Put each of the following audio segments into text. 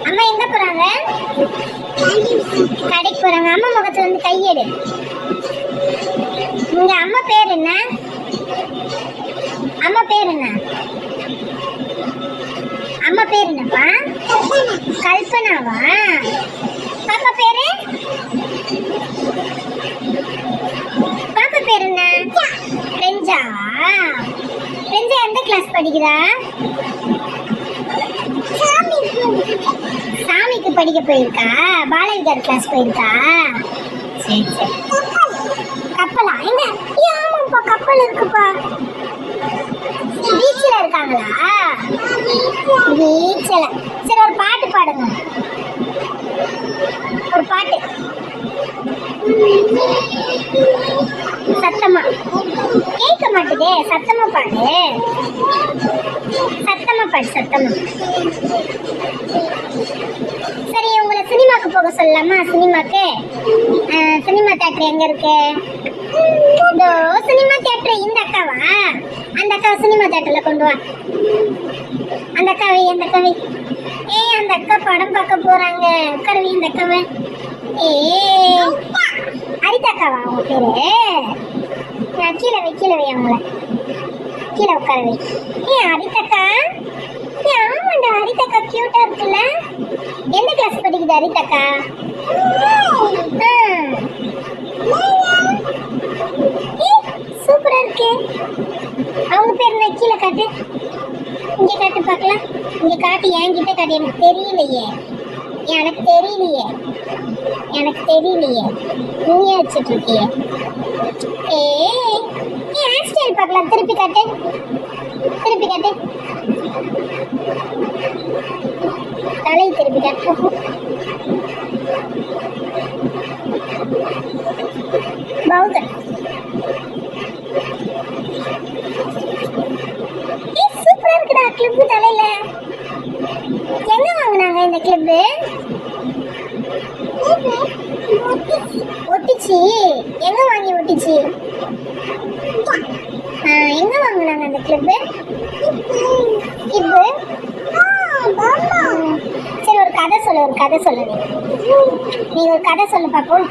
அம்மா எங்க போறாங்க? கடைக்கு போறாங்க. அம்மா முகத்துல வந்து கையெடு. உங்க அம்மா பேர் என்ன? அம்மா பேர் என்ன? அம்மா பேர் என்னப்பா? கல்பனாவா? பாப்பா பேரு? பாப்பா பேர் என்ன? ரெஞ்சாவா? ரெஞ்சா எந்த கிளாஸ் படிக்கிறா? சாமிக்கு படிக்க போயிருக்கா? பாலவிகார் கிளாஸ் போயிருக்கா? சரி சரி. கப்பலா? எங்க? ஆமாப்பா கப்பல் இருக்குப்பா. பீச்சில் இருக்காங்களா? பீச்சில். சரி ஒரு பாட்டு பாடுங்க. ஒரு பாட்டு சத்தமா கேட்க மாட்டுதே. சத்தமா பாடு. சத்தமா பாடு. சத்தமா. சரி உங்களை சினிமாக்கு போக சொல்லலாமா? சினிமாக்கு சினிமா தியேட்டர் எங்க இருக்கு? இதோ சினிமா தியேட்டர். இந்த அக்காவா? அந்த அக்காவை சினிமா தியேட்டர்ல கொண்டு வா. அந்த அக்காவை அந்த அக்காவை அந்த அக்கா படம் பார்க்க போறாங்க. உட்காரவி இந்த அக்காவை. அரிதாக்காவா அவங்க பேரு? கீழே வை கீழே வை. அவங்கள கீழே உட்கார வை. அரிதாக்கா. ஆமாண்டா அரிதாக்கா கியூட்டா இருக்குல்ல. எந்த கிளாஸ் படிக்குது அரிதாக்கா? சூப்பரா இருக்கு. அவங்க பேர் என்ன? கீழே காட்டு. இங்க காட்டு பார்க்கலாம். இங்க காட்டு. என்கிட்ட காட்டு. எனக்கு தெரியலையே. எனக்கு தெரியலையே. எனக்கு தெரியலையே. நீயே வச்சுட்டு இருக்கியே. ஹேர் ஸ்டைல் பார்க்கலாம். திருப்பி காட்டு. திருப்பி காட்டு. தலை திருப்பி காட்டு. பவுதர். சூப்பரா இருக்குடா கிளிப்பு தலையில. எங்க வாங்கினாங்க இந்த கிளிப்பு? ஒட்டிச்சு. எங்க வாங்கி ஒட்டிச்சு? எங்க வாங்கினாங்க அந்த கிளிப்பு? கிளிப்பு. சரி ஒரு கதை சொல்லு. ஒரு கதை சொல்லு. நீ ஒரு கதை சொல்லு பாப்போம்.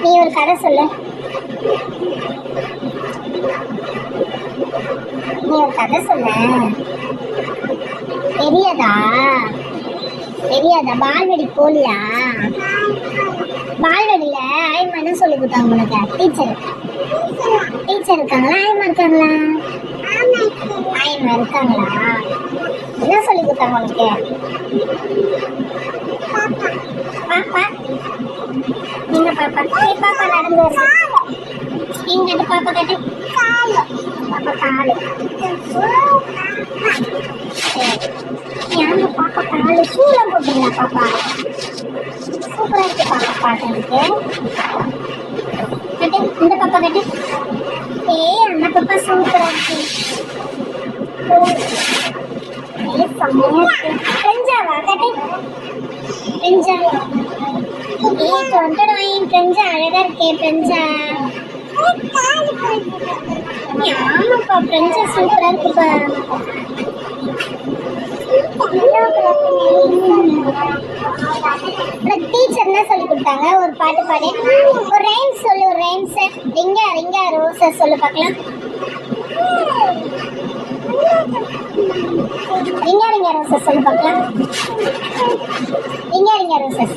நீ ஒரு கதை சொல்லு. நீ ஒரு கதை சொல்ல. தெரியாதா? தெரியாதா? பால்வடி போலியா? பால்வடியில ஆயம்மா என்ன சொல்லி கொடுத்தாங்க உனக்கு? டீச்சர். டீச்சர் இருக்காங்களா? ஆயம்மா இருக்காங்களா? ஆயம்மா இருக்காங்களா? என்ன சொல்லி கொடுத்தாங்க உனக்கு? பாப்பா. எங்க பாப்பா? பாப்பா நடந்து வருது. எங்கிட்ட பாப்பா கட்டு. பாப்பா காலு. ஏங்க பாப்பா காலு சூளம் போட்டுங்களா பாப்பா? சூப்பரா இருக்கு பாப்பா பாக்கிறதுக்கு. கட்டு. இந்த பாப்பா கட்டு. அந்த பாப்பா சூப்பரா இருக்கு. செம்மையா இருக்கு. பெஞ்சாவா? கட்டு. பெஞ்சா. தொண்டடாயின் பெஞ்சா அழகா இருக்கே. பெஞ்சா. ஆமாப்பா பெஞ்சா சூப்பரா இருக்குப்பா. டீச்சர் என்ன சொல்லி கொடுத்தாங்க? ஒரு பாட்டு பாடு. ஒரு ரைம்ஸ் சொல்லு. ஒரு ரைம்ஸ். ரிங்கா ரிங்கா ரோஸா சொல்லு பார்க்கலாம். ரிங்கா ரிங்கா ரோஸா சொல்லு பார்க்கலாம். ரிங்கா ரிங்கா ரோஸஸ்.